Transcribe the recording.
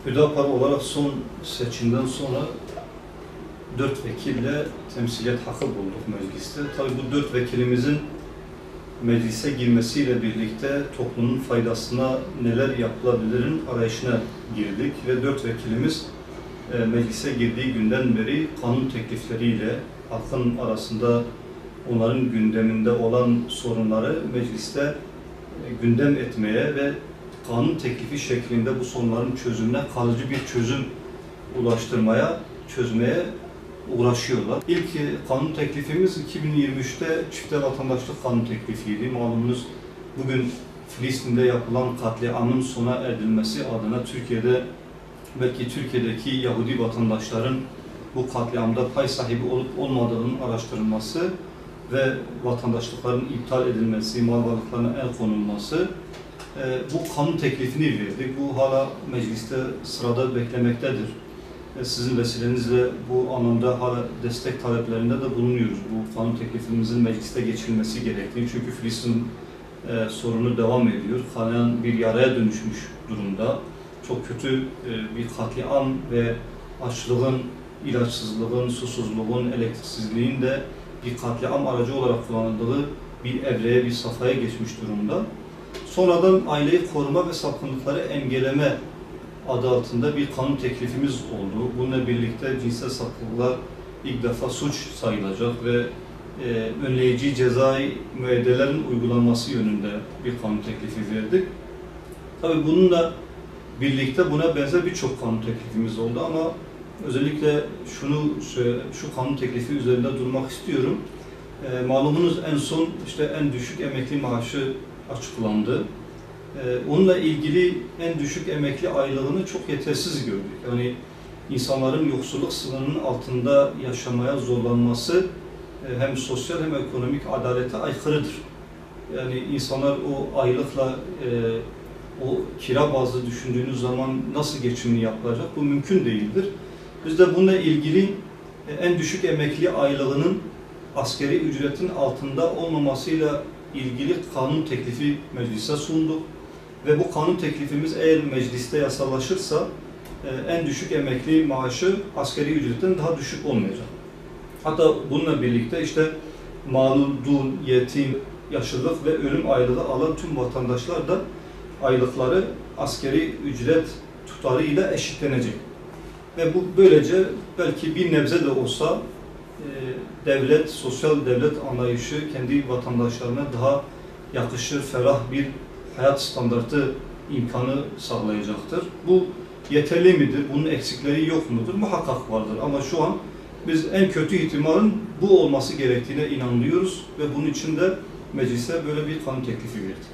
Hüdapar olarak son seçimden sonra 4 vekille temsiliyet hakkı bulduk mecliste. Tabii bu 4 vekilimizin meclise girmesiyle birlikte toplumun faydasına neler yapılabilirin arayışına girdik ve 4 vekilimiz meclise girdiği günden beri kanun teklifleriyle halkın arasında onların gündeminde olan sorunları mecliste gündem etmeye ve kanun teklifi şeklinde bu sorunların çözümüne kalıcı bir çözüm çözmeye uğraşıyorlar. İlk kanun teklifimiz 2023'te çifte vatandaşlık kanun teklifiydi. Malumunuz bugün Filistin'de yapılan katliamın sona erdirilmesi adına belki Türkiye'deki Yahudi vatandaşların bu katliamda pay sahibi olup olmadığının araştırılması ve vatandaşlıkların iptal edilmesi, mal varlıklarına el konulması, bu kanun teklifini verdik. Bu hala mecliste sırada beklemektedir. Sizin vesilenizle bu anlamda hala destek taleplerinde de bulunuyoruz. Bu kanun teklifimizin mecliste geçirilmesi gerektiği. Çünkü Filistin sorunu devam ediyor. Kanayan bir yaraya dönüşmüş durumda. Çok kötü bir katliam ve açlığın, ilaçsızlığın, susuzluğun, elektriksizliğin de bir katliam aracı olarak kullanıldığı bir evreye, bir safhaya geçmiş durumda. Sonradan aileyi koruma ve sapkınlıkları engelleme adı altında bir kanun teklifimiz oldu. Bununla birlikte cinsel sapkınlıklar ilk defa suç sayılacak ve önleyici cezai müeyyidelerin uygulanması yönünde bir kanun teklifi verdik. Tabii bununla birlikte buna benzer birçok kanun teklifimiz oldu ama özellikle şu kanun teklifi üzerinde durmak istiyorum. Malumunuz en son en düşük emekli maaşı açıklandı. Onunla ilgili en düşük emekli aylığını çok yetersiz gördük. Yani insanların yoksulluk sınırının altında yaşamaya zorlanması hem sosyal hem ekonomik adalete aykırıdır. Yani insanlar o aylıkla o kira bazlı düşündüğünüz zaman nasıl geçimini yapılacak? Bu mümkün değildir. Biz de bununla ilgili en düşük emekli aylığının asgari ücretin altında olmamasıyla ilgili kanun teklifi meclise sunduk. Ve bu kanun teklifimiz eğer mecliste yasallaşırsa en düşük emekli maaşı asgari ücretten daha düşük olmayacak. Hatta bununla birlikte mağdun, yetim, yaşlılık ve ölüm aylığı alan tüm vatandaşlar da aylıkları asgari ücret tutarıyla eşitlenecek. Ve bu böylece belki bir nebze de olsa sosyal devlet anlayışı kendi vatandaşlarına daha yakışır, ferah bir hayat standartı imkanı sağlayacaktır. Bu yeterli midir? Bunun eksikleri yok mudur? Muhakkak vardır. Ama şu an biz en kötü ihtimalin bu olması gerektiğine inanıyoruz ve bunun için de meclise böyle bir kanun teklifi verdik.